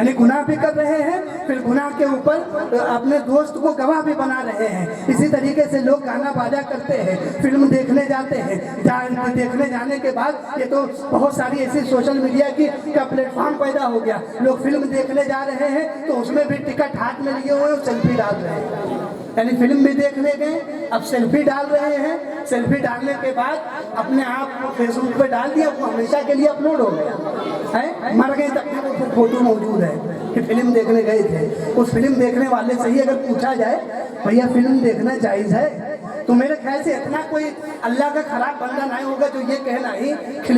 यानी गुनाह भी कर रहे हैं, फिर गुनाह के ऊपर अपने दोस्त को गवाह भी बना रहे हैं। इसी तरीके से लोग गाना बाजा करते हैं, फिल्म देखने जाते हैं, देखने जाने के बाद ये तो बहुत सारी ऐसी सोशल मीडिया का प्लेटफॉर्म पैदा हो गया। लोग फिल्म देखने जा रहे हैं तो उसमें भी टिकट हाथ में लिए हुए और सेल्फी डाल रहे हैं। यानी फिल्म भी देखने गए, अब सेल्फी डाल रहे हैं, सेल्फी डालने के बाद अपने आप फेसबुक पे डाल दिया, वो हमेशा के लिए अपलोड हो गया है। मर गए तब भी वो फोटो मौजूद है कि फिल्म देखने गए थे। उस फिल्म देखने वाले से ही अगर पूछा जाए भैया फिल्म देखना जायज़ है, तो मेरे ख्याल से इतना कोई अल्लाह का खराब बंदा नहीं होगा जो ये कहना ही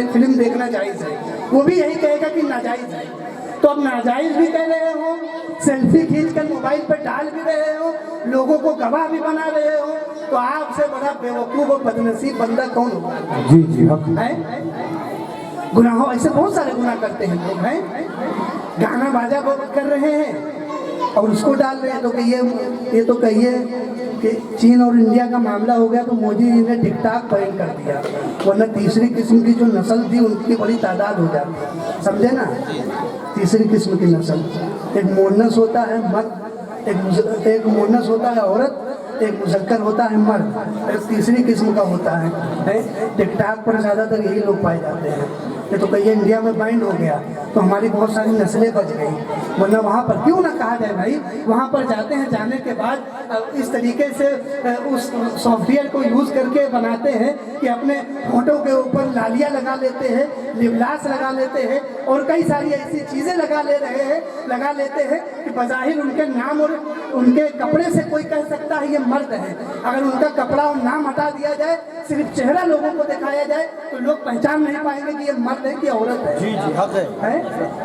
फिल्म देखना जायज़ है। वो भी यही कहेगा कि नाजायज़ है। तो अब नाजायज़ भी कह रहे हो, सेल्फी खींच कर मोबाइल पर डाल भी रहे हो, लोगों को गवाह भी बना रहे हो, तो आपसे बड़ा बेवकूफ़ और बदनसीब बंदा कौन होगा? जी जी है गुनाहों, ऐसे बहुत सारे गुनाह करते हैं लोग हैं। गाना बाजा कर रहे हैं और उसको डाल रहे हैं। तो ये तो कहिए कि चीन और इंडिया का मामला हो गया तो मोदी जी ने टिकटॉक बैन कर दिया, वरना तीसरी किस्म की जो नस्ल थी उनकी बड़ी तादाद हो जाती, समझे ना। तीसरी किस्म की नस्ल, एक मोनस होता है मर्द, एक मोनस होता है औरत, एक मुजक्कर होता है मर्द, एक तीसरी किस्म का होता है। टिकटॉक पर ज़्यादातर यही लोग पाए जाते हैं। ये तो कहिए इंडिया में बैन हो गया तो हमारी बहुत सारी नस्लें बच गई, वरना वहाँ पर क्यों ना कहा जाए भाई, वहाँ पर जाते हैं, जाने के बाद इस तरीके से उस सॉफ्टवेयर को यूज़ करके बनाते हैं कि अपने फोटो के ऊपर लालिया लगा लेते हैं, लिबलास लगा लेते हैं और कई सारी ऐसी चीज़ें लगा लेते हैं कि बज़ाहिर उनके नाम और उनके कपड़े से कोई कह सकता है ये मर्द है। अगर उनका कपड़ा और नाम हटा दिया जाए, सिर्फ चेहरा लोगों को दिखाया जाए, तो लोग पहचान नहीं पाएंगे कि ये मर्द है कि औरत है। जी जी हक है।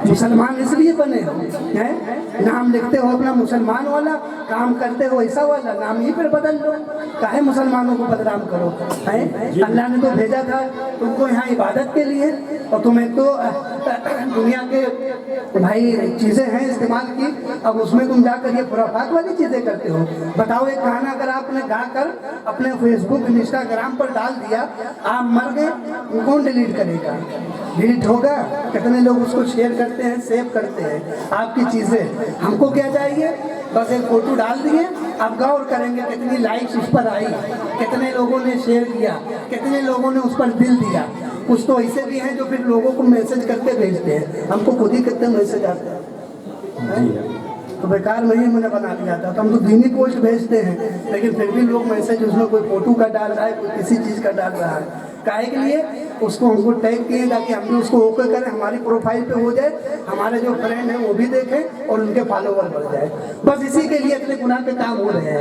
मुसलमान इसलिए बने हो, हैं? नाम लिखते हो अपना मुसलमान वाला, काम करते हो ऐसा वाला, नाम ही फिर बदल लो, काहे मुसलमानों को बदनाम करो? हैं? अल्लाह ने तो भेजा था तुमको यहाँ इबादत के लिए, और तुम्हें तो दुनिया के भाई चीज़ें हैं इस्तेमाल की, अब उसमें तुम जाकर ये खुराफात वाली चीज़ें करते हो। बताओ, एक गाना अगर आपने गाकर अपने फेसबुक इंस्टाग्राम पर डाल दिया, आप मर गए, कौन डिलीट करेगा? डिलीट होगा? कितने लोग उसको शेयर करते हैं, सेव करते हैं आपकी चीज़ें। हमको क्या चाहिए? बस एक फ़ोटो डाल दिए, आप गौर करेंगे कितनी लाइक्स उस पर आई, कितने लोगों ने शेयर किया, कितने लोगों ने उस पर दिल दिया। कुछ तो ऐसे भी हैं जो फिर लोगों को मैसेज करके भेजते हैं, हमको खुद ही कितने मैसेज आते हैं। तो बेकार में ही मैंने बना लिया था। तो हम तो दीनी पोस्ट भेजते हैं, लेकिन फिर भी लोग मैसेज उसमें कोई फोटो का डाल रहा है, कोई किसी चीज़ का डाल रहा है। काहे के लिए? उसको हमको टैग किए ताकि हम भी उसको ओके करें, हमारी प्रोफाइल पे हो जाए, हमारे जो फ्रेंड हैं वो भी देखें और उनके फॉलोवर बढ़ जाए। बस इसी के लिए इतने गुनाह के काम हो रहे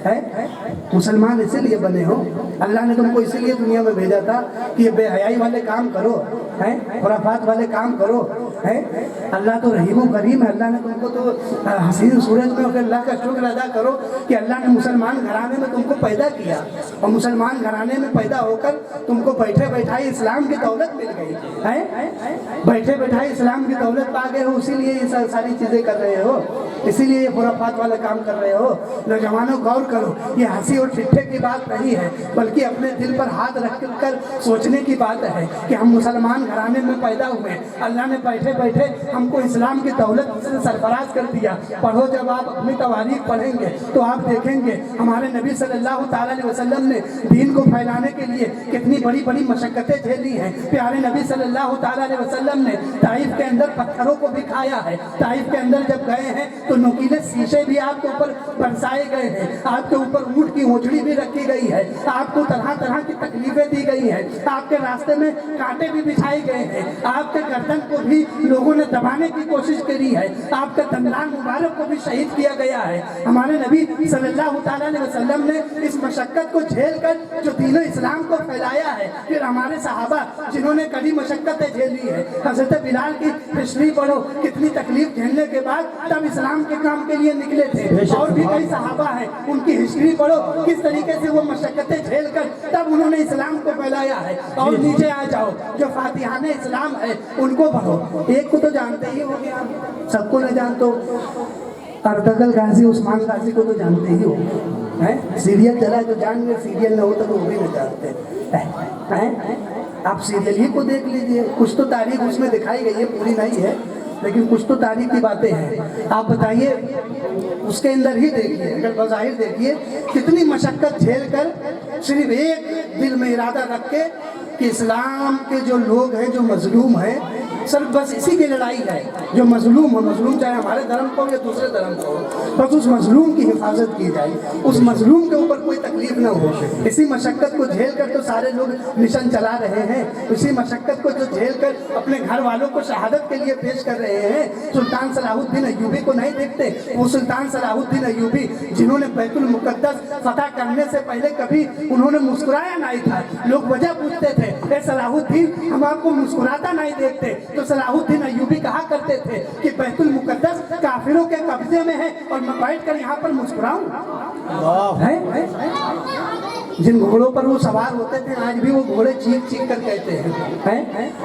हैं। मुसलमान इसीलिए बने हो, अल्लाह ने तुमको इसीलिए दुनिया में भेजा था कि ये बेहयाई वाले काम करो, हैं, खुराफात वाले काम करो, हैं। अल्लाह तो रहीम व करीम है, अल्लाह ने तुमको तो हसीन सूरज में होकर अल्लाह का शुक्र अदा करो कि अल्लाह ने मुसलमान घराने में तुमको पैदा किया, और मुसलमान घराने में पैदा होकर तुमको बैठे बैठाई इस्लाम की दौलत मिल गई है। बैठे बैठाई इस्लाम की दौलत पा गए हो, इसीलिए ये सारी चीज़ें कर रहे हो, इसीलिए ये खुराफात वाले काम कर रहे हो। नौजवानों गौर करो, ये हंसी और ठिठ्ठे की बात नहीं है, बल्कि अपने दिल पर हाथ रख कर सोचने की बात है कि हम मुसलमान घराने में पैदा हुए, अल्लाह ने बैठे बैठे हमको इस्लाम की दौलत से सरफराज कर दिया। पढ़ो, जब आप अपनी तवारीख पढ़ेंगे तो आप देखेंगे हमारे नबी सल्लल्लाहु ताला अलैहि वसल्लम ने दीन को फैलाने के लिए कितनी बड़ी बड़ी मशक्क़तें झेली हैं। प्यारे नबी सल्लल्लाहु ताला अलैहि वसल्लम ने ताइफ के अंदर पत्थरों को भी खाया है। ताइफ के अंदर जब गए हैं तो नुकीले शीशे भी आपके ऊपर बरसाए गए हैं, आपके ऊपर ऊँट की ओंछड़ी भी रखी गई है, आपको तरह तरह की तकलीफें दी गई हैं, आपके रास्ते में कांटे भी बिछाए गए हैं, आपके गर्दन को भी लोगों ने दबाने की कोशिश करी है, आपके दंदलान मुबारक को भी शहीद किया गया है। हमारे नबी सल्लल्लाहु ताला अलैहि वसल्लम ने इस मशक्क़त को झेल कर जो दीन इस्लाम को फैलाया है। फिर हमारे सहाबा जिन्होंने कड़ी मशक्क़तें झेली है, हज़रत बिलाल की हिस्ट्री पढ़ो, कितनी तकलीफ झेलने के बाद तब इस्लाम के काम के लिए निकले थे। और भी कई सहाबा हैं, उनकी हिस्ट्री पढ़ो, किस तरीके से वो मशक्क़तें झेल कर तब उन्होंने इस्लाम को फैलाया है। और नीचे आ जाओ, जो फातिहाने इस्लाम है उनको पढ़ो। एक को तो जानते ही होंगे आप, सबको न जानते, अर्तगल गाजी उस्मान गाजी को तो जानते ही हो, हैं? सीरियल चला तो जान गए, सीरियल न होता तो वो भी नहीं जानते हैं। आप सीरियल ही को देख लीजिए, कुछ तो तारीख उसमें दिखाई गई है, पूरी नहीं है, लेकिन कुछ तो तारीख की बातें हैं। आप बताइए, उसके अंदर ही देखिए, अगर बज़ाहिर देखिए कितनी मशक्क़त झेल कर सिर्फ एक दिल में इरादा रख के कि इस्लाम के जो लोग हैं, जो मजलूम हैं, सिर्फ बस इसी की लड़ाई है। जो मजलूम हो, मजलूम चाहे हमारे धर्म को या दूसरे धर्म को हो, बस उस मजलूम की हिफाजत की जाए, उस मजलूम के ऊपर कोई तकलीफ ना हो। इसी मशक्क़त को झेल कर तो सारे लोग मिशन चला रहे हैं। इसी मशक्क़त को जो झेल कर अपने घर वालों को शहादत के लिए पेश कर रहे हैं। सुल्तान सलाहुद्दीन अय्यूबी को नहीं देखते? वो सुल्तान सलाहुद्दीन अय्यूबी जिन्होंने बैतुल मुक़द्दस फतह करने से पहले कभी उन्होंने मुस्कुराया नहीं था। लोग वजह पूछते थे, ए सलाहुद्दीन, हम आपको मुस्कुराता नहीं देखते। तो सलाहुद्दीन अय्यूबी कहा करते थे कि बैतुल मुक़द्दस काफिरों के कब्जे में है और मैं बैठ कर यहाँ पर मुस्कुराऊं। जिन घोड़ों पर वो सवार होते थे, आज भी वो घोड़े चीख चीख कर कहते हैं।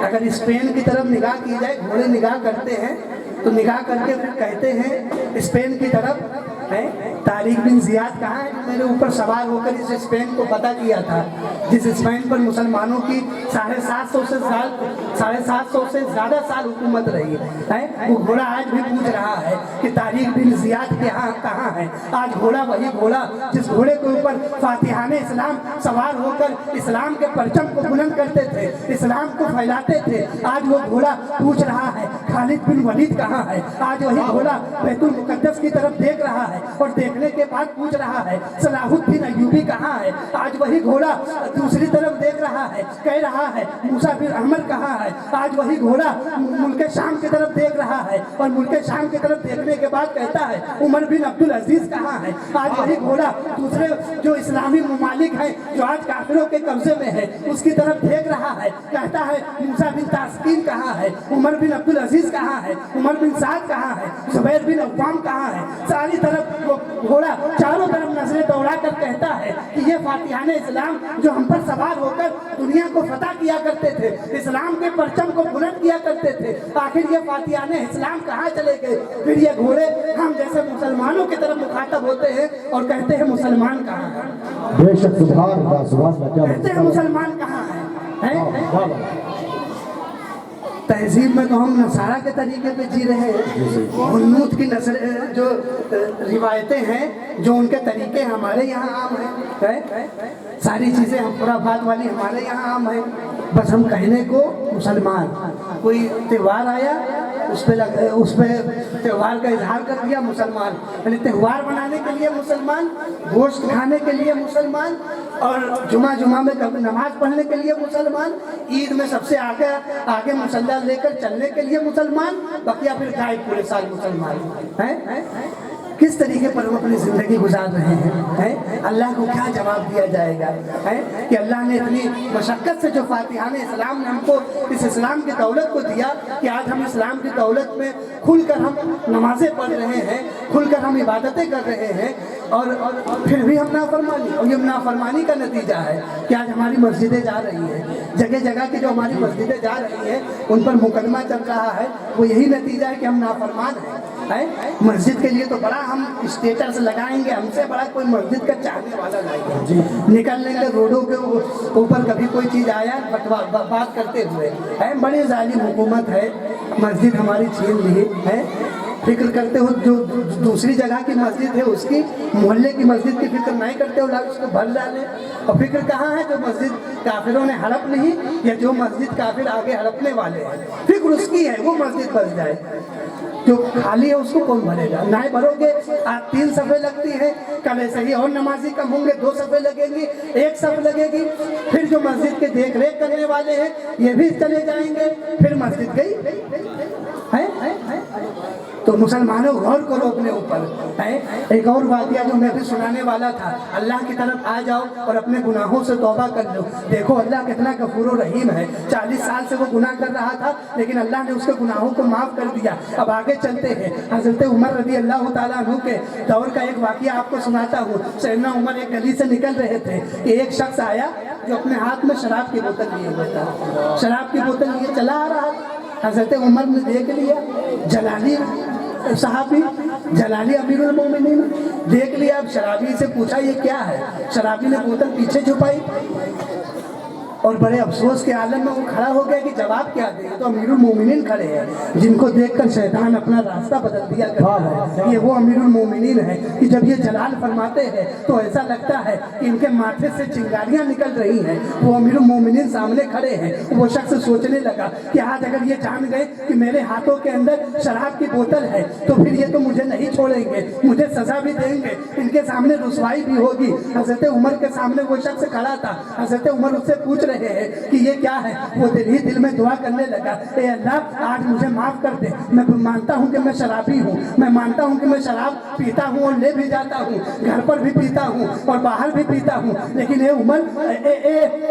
अगर स्पेन की तरफ निगाह की जाए, घोड़े निगाह करते हैं तो निगाह करके फिर कहते हैं स्पेन की तरफ है। तारिक बिन ज़ियाद कहाँ है? मेरे ऊपर सवार होकर इस स्पेन को पता किया था, जिस स्पेन पर मुसलमानों की 750 से ज़्यादा साल हुकूमत रही है। वो घोड़ा आज भी पूछ रहा है कि तारिक बिन ज़ियाद के यहाँ कहाँ है। आज घोड़ा वही घोड़ा जिस घोड़े के ऊपर फातिहाने इस्लाम सवार होकर इस्लाम के परचम को बुलंद करते थे, इस्लाम को फैलाते थे, आज वो घोड़ा पूछ रहा है खालिद बिन वलीद कहाँ है। आज वही घोड़ा बैतुल मुक़द्दस की तरफ देख रहा है और देखने के बाद पूछ रहा है सलाहुद्दीन अय्यूबी कहाँ है। आज वही घोड़ा दूसरी तरफ देख रहा है, कह रहा है मूसा बिन अहमद कहाँ है। आज वही घोड़ा मुल्क शाम की तरफ देख रहा है और मुल्क शाम की तरफ देखने के बाद कहता है उमर बिन अब्दुल अजीज कहाँ है। आज वही घोड़ा दूसरे जो इस्लामी ममालिक हैं, जो आज काफिरों के कब्जे में है, उसकी तरफ देख रहा है, कहता है मूसा बिन तास्कीन कहाँ है, उमर बिन अब्दुल अजीज कहाँ है, उमर बिन साद कहाँ है, जुबैर बिन अव्वाम कहाँ है। सारी तरफ वो घोड़ा चारों तरफ नजरें दौड़ा कर कहता है कि ये फातिहाने इस्लाम जो हम पर सवार होकर दुनिया को फतह किया करते थे, इस्लाम के परचम को बुलंद किया करते थे, आखिर ये फातिहाने इस्लाम कहाँ चले गए। फिर ये घोड़े हम जैसे मुसलमानों की तरफ मुखातब होते हैं और कहते हैं मुसलमान कहाँ है। बेशक कहते हैं मुसलमान कहाँ है। तहजीब में तो हम नसारा के तरीके पे जी रहे हैं। हुन्नूत की जो रिवायतें हैं, जो उनके तरीके हमारे यहाँ आम हैं, सारी चीज़ें हम खुराफात वाली हमारे यहाँ आम हैं। बस हम कहने को मुसलमान, कोई त्यौहार आया उस पर त्यौहार का इजहार कर दिया मुसलमान, यानी त्यौहार मनाने के लिए मुसलमान, गोश्त खाने के लिए मुसलमान, और जुमा में नमाज पढ़ने के लिए मुसलमान, ईद में सबसे आगे मुसल्ला लेकर चलने के लिए मुसलमान, बकिया फिर गाय पूरे साल मुसलमान हैं। किस तरीके पर हम अपनी ज़िंदगी गुजार रहे हैं। अल्लाह को क्या जवाब दिया जाएगा है कि अल्लाह ने इतनी मशक्क़त से जो फातिहाने इस्लाम ने हमको इस इस्लाम की दौलत को दिया कि आज हम इस्लाम की दौलत में खुलकर हम नमाज़ें पढ़ रहे हैं, खुलकर हम इबादतें कर रहे हैं, और फिर भी हम नाफरमानी, और ये नाफरमानी का नतीजा है कि आज हमारी मस्जिदें जा रही हैं, जगह जगह की जो हमारी मस्जिदें जा रही हैं उन पर मुकदमा चल रहा है। वो यही नतीजा है कि हम नाफरमान हैं। मस्जिद के लिए तो बड़ा हम स्टेटस लगाएंगे, हमसे बड़ा कोई मस्जिद का चाहने वाला नहीं। निकल लेंगे रोडों के ऊपर, कभी कोई चीज़ आया बात करते हुए है, बड़ी जालिम हुकूमत है, मस्जिद हमारी छीन ली है। फिक्र करते हो जो दूसरी जगह की मस्जिद है उसकी, मोहल्ले की मस्जिद की फिक्र नहीं करते हो, लोग उसको भर डाले। और फिक्र कहाँ है जो मस्जिद काफिरों ने हड़प ली या जो मस्जिद काफिर आगे हड़पने वाले हैं, फिक्र उसकी है, वो मस्जिद बच जाए। जो खाली है उसको कौन भरेगा। नहीं भरोगे, आज 3 सफ़े लगती है, कल ऐसे ही और नमाजी कम होंगे, 2 सफ़े लगेंगी, 1 सफ़ लगेगी, फिर जो मस्जिद के देख रेख करने वाले हैं ये भी चले जाएंगे, फिर मस्जिद गई है। तो मुसलमानों गौर करो अपने ऊपर है। एक और वाक़या जो मैं भी सुनाने वाला था, अल्लाह की तरफ आ जाओ और अपने गुनाहों से तौबा कर लो। देखो अल्लाह कितना गफूर रहीम है। 40 साल से वो गुनाह कर रहा था, लेकिन अल्लाह ने उसके गुनाहों को माफ़ कर दिया। अब आगे चलते हैं, हज़रत उमर रज़ी अल्लाह ताला अन्हु के दौर का एक वाक़या आपको सुनाता हूँ। सैयदना उमर एक गली से निकल रहे थे कि एक शख्स आया जो अपने हाथ में शराब की बोतल लिए हुआ था, शराब की बोतल लिए चला आ रहा। हज़रत उमर ने देख लिया, जलाली साहबी जलाली अमीरुल मोमिनीन देख लिया। अब शराबी से पूछा ये क्या है, शराबी ने बोतल पीछे छुपाई। और बड़े अफसोस के आलम में वो खड़ा हो गया कि जवाब क्या दे। तो अमीरुल मोमिनीन खड़े हैं जिनको देखकर शैतान अपना रास्ता बदल दिया करता है। ये वो अमीरुल मोमिनीन है कि जब ये जलाल फरमाते हैं तो ऐसा लगता है कि इनके माथे से चिंगारियां निकल रही हैं। वो अमीरुल मोमिनीन सामने खड़े हैं। वो शख्स सोचने लगा कि आज अगर ये जान गए कि मेरे हाथों के अंदर शराब की बोतल है तो फिर ये तो मुझे नहीं छोड़ेंगे, मुझे सजा भी देंगे, इनके सामने रुसवाई भी होगी। हजरत उमर के सामने वो शख्स खड़ा था। हजरत उमर उससे पूछ रहे हैं कि ये क्या है। वो दिल ही दिल में दुआ करने लगा, ए अल्लाह आज मुझे माफ कर दे। मैं मानता हूँ कि मैं शराबी हूँ, मैं मानता हूँ कि मैं शराब पीता हूँ और ले भी जाता हूँ, घर पर भी पीता हूँ और बाहर भी पीता हूँ, लेकिन ये उमर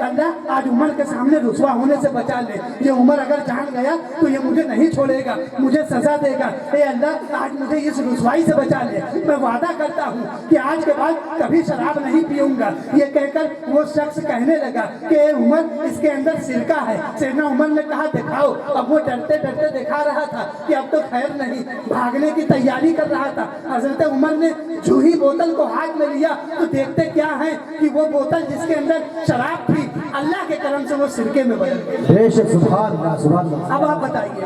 अल्लाह आज उमर के सामने रुसवा होने से बचा ले। ये उमर अगर जान गया तो ये मुझे नहीं छोड़ेगा, मुझे सजा देगा। ए अल्लाह आज मुझे इस रुसवाई से बचा ले। मैं वादा करता हूँ कि आज के बाद कभी शराब नहीं पीऊंगा। ये कहकर वो शख्स कहने लगा कि उमर इसके अंदर सिरका है। सैयदना उमर ने कहा दिखाओ। अब वो डरते डरते दिखा रहा था कि अब तो खैर नहीं, भागने की तैयारी कर रहा था। हजरत उमर ने जो ही बोतल को हाथ में लिया तो देखते क्या है कि वो बोतल जिसके अंदर शराब थी अल्लाह के करम से वो सिरके में बदल गई। सुभान अल्लाह, सुभान अल्लाह। अब आप बताइए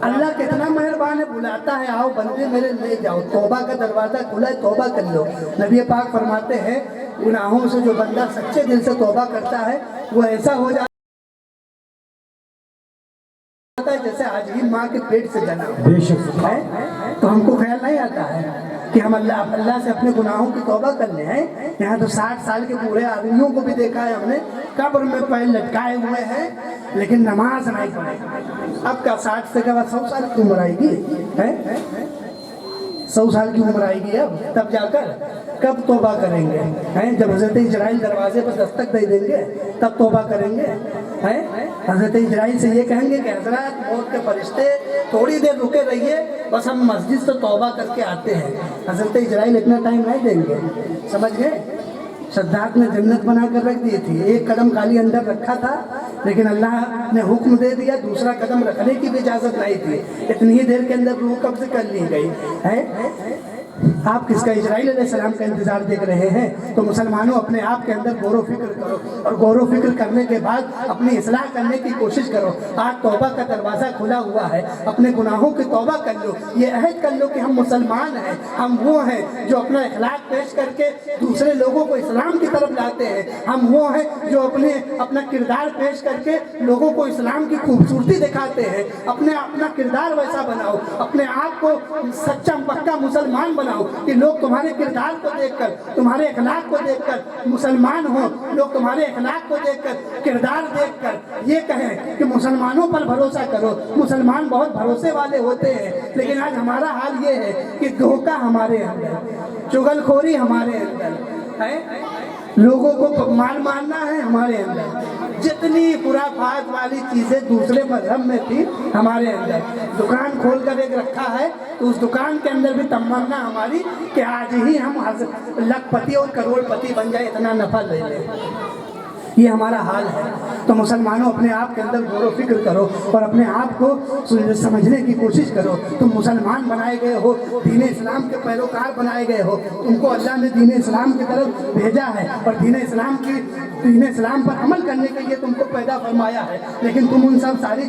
अल्लाह कितना मेहरबान है, बुलाता है आओ बंदे मेरे ले जाओ। तौबा का दरवाजा खुला है, तौबा कर लो। नबी पाक फरमाते हैं गुनाहों से जो बंदा सच्चे दिल से तौबा करता है वो ऐसा हो जाता है जैसे आज ही माँ के पेट से जना है। तो हमको ख्याल नहीं आता है कि हम अल्लाह से अपने गुनाहों की तौबा कर ले हैं। यहाँ तो 60 साल के बूढ़े आदमियों को भी देखा है हमने, कब्र में पैर लटकाए हुए हैं लेकिन नमाज नहीं पढ़े। अब का 60 से के बाद 100 साल की उम्र आएगी है, 100 साल की उम्र आएगी अब, तब जाकर कब तौबा करेंगे हैं। जब हजरत इजराइल दरवाजे पर दस्तक दे देंगे तब तौबा करेंगे हैं। हजरत इजराइल से ये कहेंगे कि हजरत मौत के फरिश्ते थोड़ी देर रुके रहिए, बस हम मस्जिद से तौबा करके आते हैं। हजरत इजराइल इतना टाइम नहीं देंगे, समझ गए। सद्दात ने जन्नत बना कर रख दी थी, एक कदम खाली अंदर रखा था लेकिन अल्लाह ने हुक्म दे दिया दूसरा कदम रखने की भी इजाजत नहीं थी। इतनी ही देर के अंदर रूह कब्ज़ कर ली गई है। आप किसका, इजराइल अलैहिस्सलाम का इंतजार देख रहे हैं? तो मुसलमानों अपने आप के अंदर गौर फिक्र करो और गौर फिक्र करने के बाद अपनी इस्लाह करने की कोशिश करो। आज तौबा का दरवाज़ा खुला हुआ है, अपने गुनाहों की तौबा कर लो। ये अहद कर लो कि हम मुसलमान हैं, हम वो हैं जो अपना इखलाक पेश करके दूसरे लोगों को इस्लाम की तरफ लाते हैं। हम वो हैं जो अपना किरदार पेश करके लोगों को इस्लाम की खूबसूरती दिखाते हैं। अपना किरदार वैसा बनाओ, अपने आप को सच्चा पक्का मुसलमान बनाओ कि लोग तुम्हारे किरदार को देखकर, तुम्हारे अखलाक को देखकर मुसलमान हो। लोग तुम्हारे अखलाक को देखकर, किरदार देखकर ये कहें कि मुसलमानों पर भरोसा करो। मुसलमान बहुत भरोसे वाले होते हैं, लेकिन आज हमारा हाल ये है कि धोखा हमारे अंदर, चुगलखोरी हमारे अंदर है, लोगों को मार मारना है हमारे अंदर। जितनी खुराफात वाली चीज़ें दूसरे मजहब में थी हमारे अंदर, दुकान खोल कर एक रखा है तो उस दुकान के अंदर भी तमन्ना हमारी कि आज ही हम लखपति और करोड़पति बन जाए, इतना नफा ले लें। ये हमारा हाल है। तो मुसलमानों अपने आप के अंदर गौर फिक्र करो और अपने आप को समझने की कोशिश करो। तुम मुसलमान बनाए गए हो, दीन इस्लाम के पैरोकार बनाए गए हो, तुमको अल्लाह ने दीन इस्लाम की तरफ भेजा है और दीन इस्लाम पर अमल करने के लिए तुमको पैदा फरमाया है। लेकिन तुम उन सारी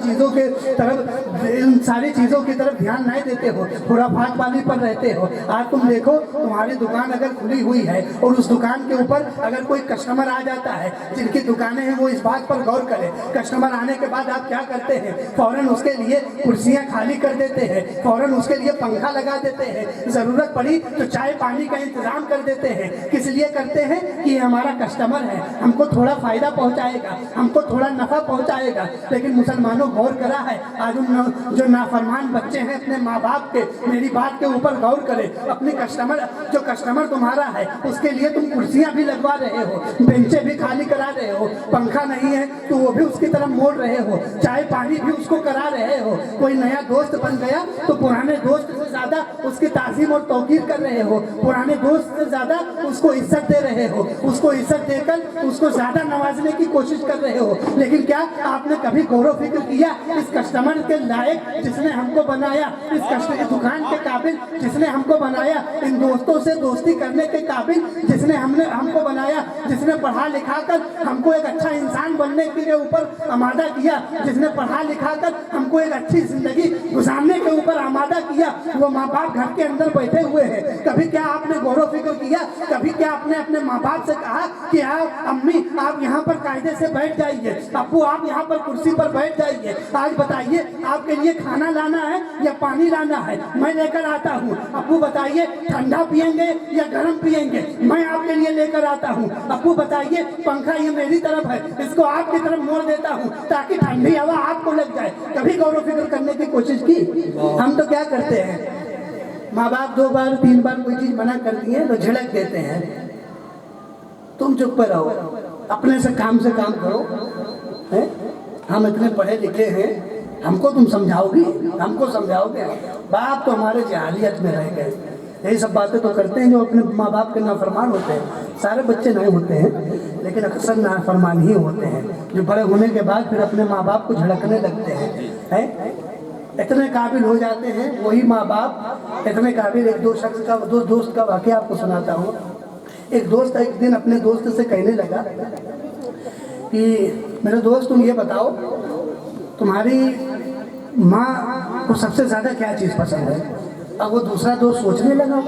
चीज़ों की तरफ ध्यान नहीं देते हो, खुराफात वाली पर रहते हो। आज तुम देखो तुम्हारी दुकान अगर खुली हुई है और उस दुकान के ऊपर अगर कोई कस्टमर आ जाता है, जिनकी दुकानें हैं वो इस बात पर गौर करें। कस्टमर आने के बाद आप क्या करते हैं? फौरन उसके लिए कुर्सियां खाली कर देते हैं, फौरन उसके लिए पंखा लगा देते हैं, ज़रूरत पड़ी तो चाय पानी का इंतजाम कर देते हैं। किस लिए करते हैं? कि ये हमारा कस्टमर है, हमको थोड़ा फ़ायदा पहुंचाएगा, हमको थोड़ा नफ़ा पहुंचाएगा। लेकिन मुसलमानों गौर करा है? आज उन जो नाफरमान बच्चे हैं अपने माँ बाप के, मेरी बात के ऊपर गौर करें। अपने कस्टमर तुम्हारा है उसके लिए तुम कुर्सियाँ भी लगवा रहे हो, बेंचें भी खाली करा रहे हो, पंखा नहीं है तो वो भी उसकी तरफ मोड़ रहे हो, चाय पानी भी उसको करा रहे हो। कोई नया दोस्त बन गया तो पुराने दोस्त से ज़्यादा उसकी ताज़ीम और तौकीर कर रहे हो, पुराने दोस्त से ज़्यादा उसको इज्जत दे रहे हो, उसको इज्जत देकर उसको ज़्यादा नवाजने की कोशिश कर रहे हो। लेकिन क्या आपने कभी गौर व फिक्र किया इस कस्टमर के लायक जिसने हमको बनाया, इस कस्टमर दुकान के काबिल जिसने हमको बनाया, इन दोस्तों से दोस्ती करने के काबिल जिसने हमको बनाया, जिसने पढ़ा लिखा कर हमको एक अच्छा इंसान बनने के लिए ऊपर आमादा किया, जिसने पढ़ा लिखा कर हमको एक अच्छी जिंदगी गुजारने के ऊपर आमादा किया, वो माँ बाप घर के अंदर बैठे हुए हैं। कभी क्या आपने गौर व फिक्र किया? कभी क्या आपने अपने माँ बाप से कहा कि आप अम्मी आप यहाँ पर कायदे से बैठ जाइए, अब्बू आप यहाँ पर कुर्सी पर बैठ जाइए, आज बताइए आपके लिए खाना लाना है या पानी लाना है, मैं लेकर आता हूँ। अब्बू बताइए ठंडा पियेंगे या गर्म पियेंगे, मैं आपके लिए लेकर आता हूँ। अब्बू बताइए पंखा ये मेरी तरफ है, इसको आपकी तरफ मोड़ देता हूँ ताकि ठंडी हवा आपको लग जाए। कभी गौर व फिक्र करने की कोशिश की? हम तो क्या करते हैं, माँ बाप 2 बार 3 बार कोई चीज मना कर दिए तो झिड़क देते हैं, तुम चुप पर रहो, अपने से काम करो। है? हम इतने पढ़े लिखे हैं, हमको तुम समझाओगी, हमको समझाओगे? बाप तो हमारे जहालियत में रह गए। यही सब बातें तो करते हैं जो अपने माँ बाप के नाफरमान होते हैं। सारे बच्चे नहीं होते हैं, लेकिन अक्सर नाफरमान ही होते हैं, जो बड़े होने के बाद फिर अपने माँ बाप को झड़कने लगते हैं। इतने काबिल हो जाते हैं वही माँ बाप, इतने काबिल। एक दोस्त का वाकया आपको सुनाता हूँ। एक दोस्त एक दिन अपने दोस्त से कहने लगा कि मेरे दोस्त तुम ये बताओ तुम्हारी माँ को सबसे ज़्यादा क्या चीज़ पसंद है? अब वो दूसरा दोस्त सोचने लगा,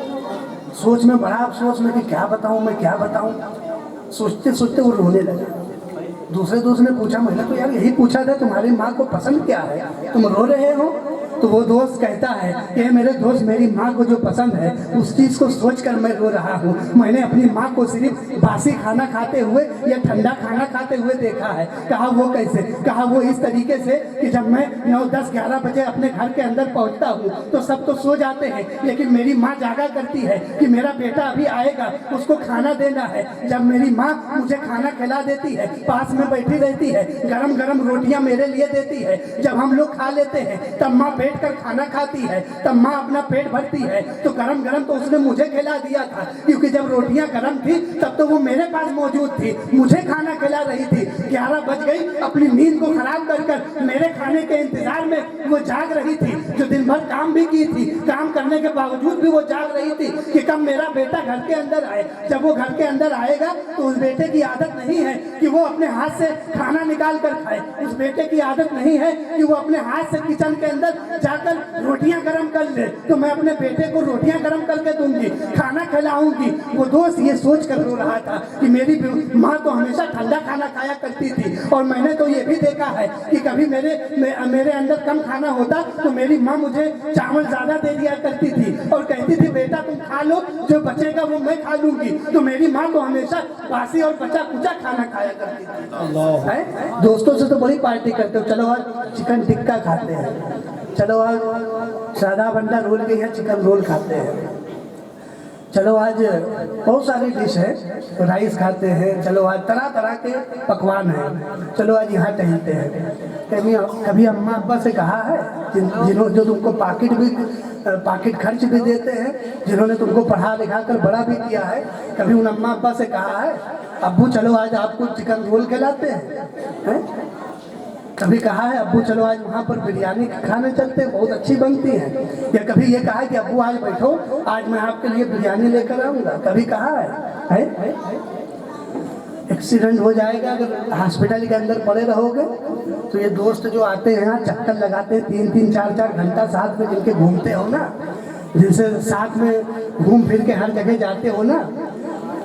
सोच में बड़ा अफसोस में कि क्या बताऊँ मैं, क्या बताऊँ। सोचते सोचते वो रोने लगा। दूसरे दोस्त ने पूछा, मैंने तो यार यही पूछा था तुम्हारी माँ को पसंद क्या है, तुम रो रहे हो? तो वो दोस्त कहता है कि मेरे दोस्त मेरी माँ को जो पसंद है उस चीज़ को सोचकर मैं रो रहा हूँ। मैंने अपनी माँ को सिर्फ बासी खाना खाते हुए या ठंडा खाना खाते हुए देखा है। कहा वो कैसे? कहा वो इस तरीके से कि जब मैं 9, 10, 11 बजे अपने घर के अंदर पहुँचता हूँ तो सब तो सो जाते हैं, लेकिन मेरी माँ जागा करती है कि मेरा बेटा अभी आएगा, उसको खाना देना है। जब मेरी माँ मुझे खाना खिला देती है, पास में बैठी रहती है, गरम गरम रोटियां मेरे लिए देती है, जब हम लोग खा लेते हैं तब माँ बैठ कर खाना खाती है, तब माँ अपना पेट भरती है। तो गरम गरम तो उसने मुझे खिला दिया था, क्योंकि जब रोटियां गरम थी तब तो वो मेरे पास मौजूद थी, मुझे खाना खिला रही थी। 11 बज गई, अपनी नींद को खराब कर कर मेरे खाने के इंतजार में वो जाग रही थी। जो दिन भर काम भी की थी, काम करने के बावजूद भी वो जाग रही थी कि कब मेरा बेटा घर के अंदर आए। जब वो घर के अंदर आएगा तो उस बेटे की आदत नहीं है कि वो अपने हाथ से खाना निकाल कर खाए, उस बेटे की आदत नहीं है कि वो अपने हाथ से किचन के अंदर जाकर रोटियां गरम कर ले, तो मैं अपने बेटे को रोटियां गरम करके दूंगी, खाना खिलाऊंगी। वो दोस्त ये सोच कर रो रहा था कि मेरी माँ तो हमेशा ठंडा खाना खाया करती थी, और मैंने तो ये भी देखा है कि कभी मेरे अंदर कम खाना होता तो मेरी माँ मुझे चावल ज्यादा दे दिया करती थी और कहती थी बेटा तुम खा लो, जो बचेगा वो मैं खा लूंगी। तो मेरी माँ तो हमेशा बासी और बचा कुचा खाना खाया करती थी। दोस्तों से तो बड़ी पार्टी करते हो, चलो आज चिकन टिक्का खाते हैं, चलो आज सादा बंडा रोल के यहाँ चिकन रोल खाते हैं, चलो आज बहुत सारी डिश है, राइस खाते हैं, चलो आज तरह तरह के पकवान हैं, चलो आज यहाँ टहलते हैं। कभी अम्मा अब्बा से कहा है जिन्होंने जो तुमको पाकिट खर्च भी देते हैं, जिन्होंने तुमको पढ़ा लिखा कर बड़ा भी किया है, कभी उन अम्मा अब्बा से कहा है अब्बू चलो आज आपको चिकन रोल खिलाते हैं? कभी कहा है अब्बू चलो आज वहाँ पर बिरयानी खाने चलते हैं, बहुत अच्छी बनती है? या कभी ये कहा है कि अब्बू आज बैठो, आज मैं आपके लिए बिरयानी लेकर आऊँगा? कभी कहा है? एक्सीडेंट हो जाएगा अगर हॉस्पिटल के अंदर पड़े रहोगे तो ये दोस्त जो आते हैं यहाँ चक्कर लगाते हैं 3-3, 4-4 घंटा साथ में, जिनके घूमते हो ना, जिनसे साथ में घूम फिर के हर जगह जाते हो ना,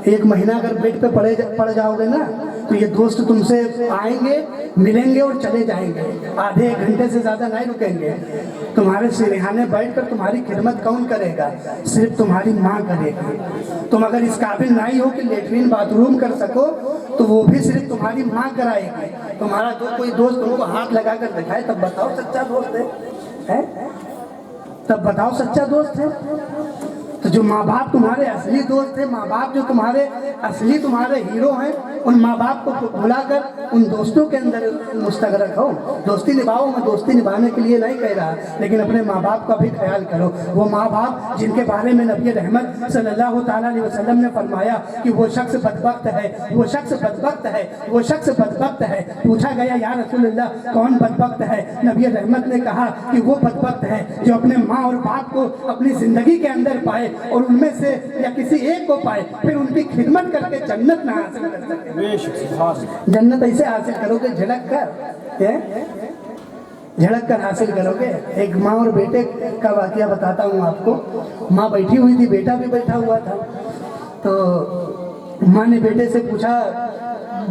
1 महीना अगर बेड पे पड़ जाओगे ना तो ये दोस्त तुमसे आएंगे, मिलेंगे और चले जाएंगे, आधे 1 घंटे से ज़्यादा नहीं रुकेंगे। तुम्हारे सिरहाने बैठकर तुम्हारी खिदमत कौन करेगा? सिर्फ तुम्हारी माँ करेगी। तुम अगर इस काबिल नहीं हो कि लेटरिन बाथरूम कर सको तो वो भी सिर्फ तुम्हारी माँ कराएगी। तुम्हारा कोई दोस्त तुमको हाथ लगा कर दिखाए तब बताओ सच्चा दोस्त है? तब बताओ सच्चा दोस्त है? तो जो माँ बाप तुम्हारे असली दोस्त थे, माँ बाप जो तुम्हारे असली तुम्हारे हीरो हैं, उन माँ बाप को भुलाकर उन दोस्तों के अंदर मुस्तगरक हो। दोस्ती निभाओ, मैं दोस्ती निभाने के लिए नहीं कह रहा, लेकिन अपने माँ बाप का भी ख्याल करो। वो माँ बाप जिनके बारे में नबी रहमत सल्लल्लाहु ताला अलैहि वसल्लम ने फरमाया कि वो शख्स बदबख्त है, वो शख्स बदबख्त है, वो शख्स बदबख्त है। पूछा गया या रसूलल्लाह कौन बदबख्त है? नबी रहमत ने कहा कि वो बदबख्त है जो अपने माँ और बाप को अपनी जिंदगी के अंदर पाए और उनमें से या किसी एक को पाए, फिर उनकी खिदमत करके जन्नत ना हासिल कर सके। जन्नत ऐसे हासिल करोगे झलक कर, झड़क कर हासिल करोगे। एक माँ और बेटे का वाकया बताता हूँ आपको। माँ बैठी हुई थी, बेटा भी बैठा हुआ था। तो माँ ने बेटे से पूछा,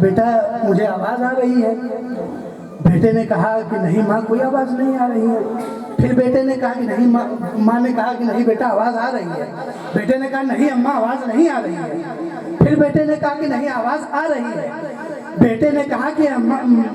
बेटा मुझे आवाज़ आ रही है? बेटे ने कहा कि नहीं माँ, कोई आवाज़ नहीं आ रही है। फिर बेटे ने कहा कि नहीं माँ ने कहा कि नहीं बेटा, आवाज़ आ रही है। बेटे ने कहा नहीं अम्मा, आवाज़ नहीं आ रही है। फिर बेटे ने कहा कि नहीं आवाज़ आ रही है। बेटे ने कहा कि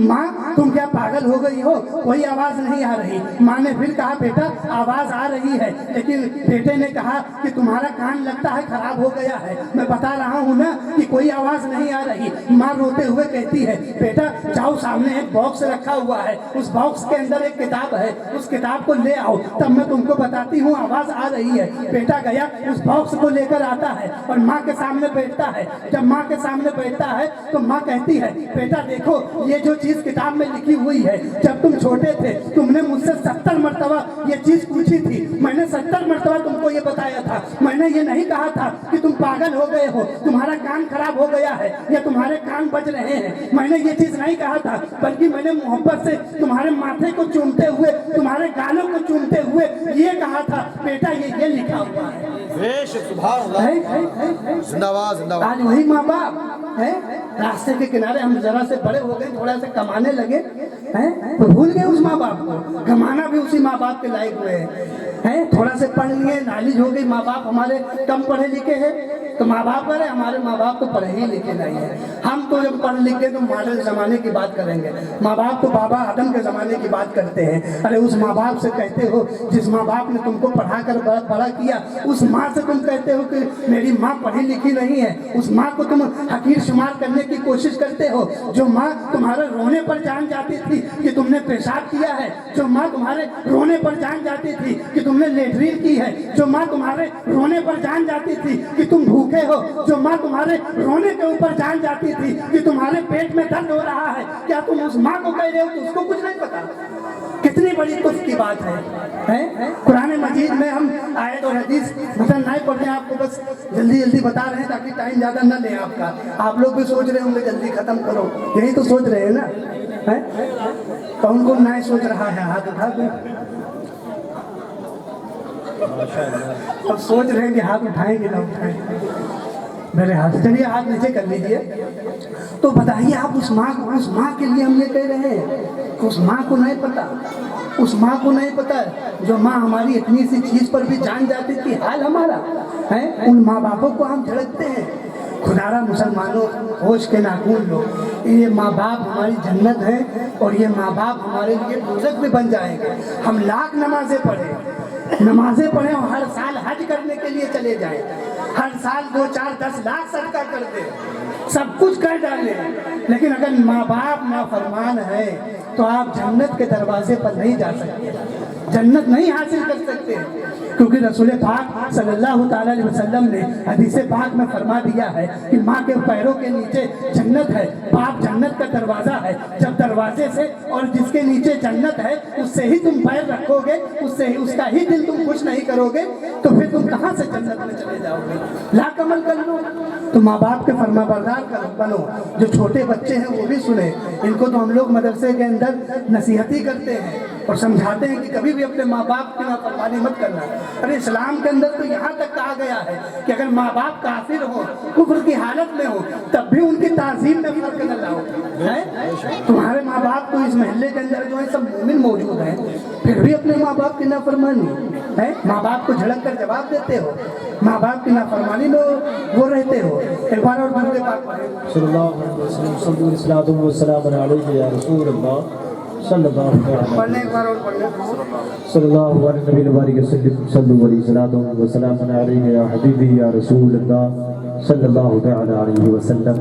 माँ तुम क्या पागल हो गई हो, कोई आवाज़ नहीं आ रही। माँ ने फिर कहा बेटा आवाज़ आ रही है, लेकिन बेटे ने कहा कि तुम्हारा कान लगता है खराब हो गया है, मैं बता रहा हूँ ना कि कोई आवाज़ नहीं आ रही। माँ रोते हुए कहती है बेटा जाओ, सामने एक बॉक्स रखा हुआ है, उस बॉक्स के अंदर एक किताब है, उस किताब को ले आओ, तब मैं तुमको बताती हूँ आवाज़ आ रही है। बेटा गया, उस बॉक्स को लेकर आता है और माँ के सामने बैठता है। जब माँ के सामने बैठता है तो माँ कहती है बेटा देखो, ये जो चीज़ किताब में लिखी हुई है, जब तुम छोटे थे तुमने मुझसे 70 मरतबा ये चीज़ पूछी थी, मैंने 70 मरतबा तुमको ये बताया था। मैंने ये नहीं कहा था कि तुम पागल हो गए हो, तुम्हारा कान खराब हो गया है या तुम्हारे कान बज रहे हैं, मैंने ये चीज़ नहीं कहा था, बल्कि मैंने मोहब्बत से तुम्हारे माथे को चूमते हुए, तुम्हारे गालों को चूमते हुए ये कहा था बेटा ये लिखा हुआ है। जिंदाबाद जिंदाबाद। आज वही माँ बाप है, रास्ते के किनारे हम जरा से बड़े हो गए, थोड़ा सा कमाने लगे हैं तो भूल गए उस माँ बाप को। कमाना भी उसी माँ बाप के लायक हुए हैं। थोड़ा से पढ़ लिए, नॉलेज हो गई, माँ बाप हमारे कम पढ़े लिखे हैं तो माँ बाप करे, हमारे माँ बाप तो पढ़े ही लिखे नहीं है। हम तो जब पढ़ लिख के तो मॉडर्न ज़माने की बात करेंगे, माँ बाप तो बाबा आदम के ज़माने की बात करते हैं। अरे उस माँ बाप से कहते हो जिस माँ बाप ने तुमको पढ़ा कर बड़ा किया, उस माँ से तुम कहते हो कि मेरी माँ पढ़ी लिखी नहीं है। उस माँ को तुम हकीर शुमार करने की कोशिश करते हो, जो माँ तुम्हारे रोने पर जान जाती थी कि तुमने पेशाब किया है, जो माँ तुम्हारे रोने पर जान जाती थी कि तुमने लेटरिन की है, जो माँ तुम्हारे रोने पर जान जाती थी कि तुम भूखे हो, जो माँ तुम्हारे रोने के ऊपर जान जाती थी कि तुम्हारे पेट में दर्द हो रहा है, क्या तुम उस माँ को कह रहे हो कि उसको कुछ नहीं पता? कितनी बड़ी कुछ की बात है? कुरान मजीद में हम आयत और हदीस मतलब नहीं पढ़ रहे हैं, आपको बस जल्दी जल्दी बता रहे हैं ताकि टाइम ज़्यादा न लें आपका। आप लोग भी सोच रहे होंगे जल्दी खत्म करो, यही तो सोच रहे हैं ना? कौन कौन नहीं सोच रहा है? हाथ उठा दो। अब सोच रहे हैं कि हाथ उठाएंगे ना उठाएंगे, मेरे हाथ, चलिए हाथ नीचे कर लीजिए। तो बताइए आप उस माँ के लिए हम ये कह रहे हैं कि उस माँ को नहीं पता, उस माँ को नहीं पता जो माँ हमारी इतनी सी चीज़ पर भी जान जाती थी। हाल हमारा है, उन माँ बापों को हम झड़कते हैं। खुदारा मुसलमानों, होश के नाखून लो, ये माँ बाप हमारी जन्नत है और ये माँ बाप हमारे लिए दोज़ख भी बन जाएंगे। हम लाख नमाजें पढ़ें और हर साल हज करने के लिए चले जाएं, हर साल 2, 4, 10 लाख सदका कर दे, सब कुछ कर डाले, लेकिन अगर माँ बाप नाफरमान है तो आप जन्नत के दरवाजे पर नहीं जा सकते, जन्नत नहीं हासिल कर सकते। क्योंकि रसूल पाक सल्लल्लाहु ताला अलैहि वसल्लम ने हदीस पाक में फरमा दिया है कि माँ के पैरों के नीचे जन्नत है, बाप जन्नत का दरवाज़ा है। जब दरवाजे से और जिसके नीचे जन्नत है उससे ही तुम पैर रखोगे, उससे ही उसका ही दिल तुम खुश नहीं करोगे तो फिर तुम कहाँ से जन्नत में चले जाओगे? लाख अमल कर लो तो माँ बाप के फरमाबरदार बनो। जो छोटे बच्चे हैं वो भी सुने, इनको तो हम लोग मदरसे के अंदर नसीहती करते हैं और समझाते हैं कि कभी भी अपने माँ बाप की नाफरमानी मत करना। अरे इस्लाम के अंदर तो यहाँ तक कहा गया है कि अगर माँ बाप काफिर हो, कुफ्र की हालत में हो, तब भी उनकी ताज़ीम में फर्क न लाओ। तुम्हारे माँ बाप तो इस महल्ले के अंदर जो है सब मोमिन मौजूद हैं, फिर भी अपने माँ बाप की नाफरमानी है, माँ बाप को झड़क कर जवाब देते हो, माँ बाप की नाफरमानी में वो रहते हो। एक बार और दूसरे बात सल्लल्लाहु अलैहि वसल्लम सल्लल्लाहु अलैहि वसल्लम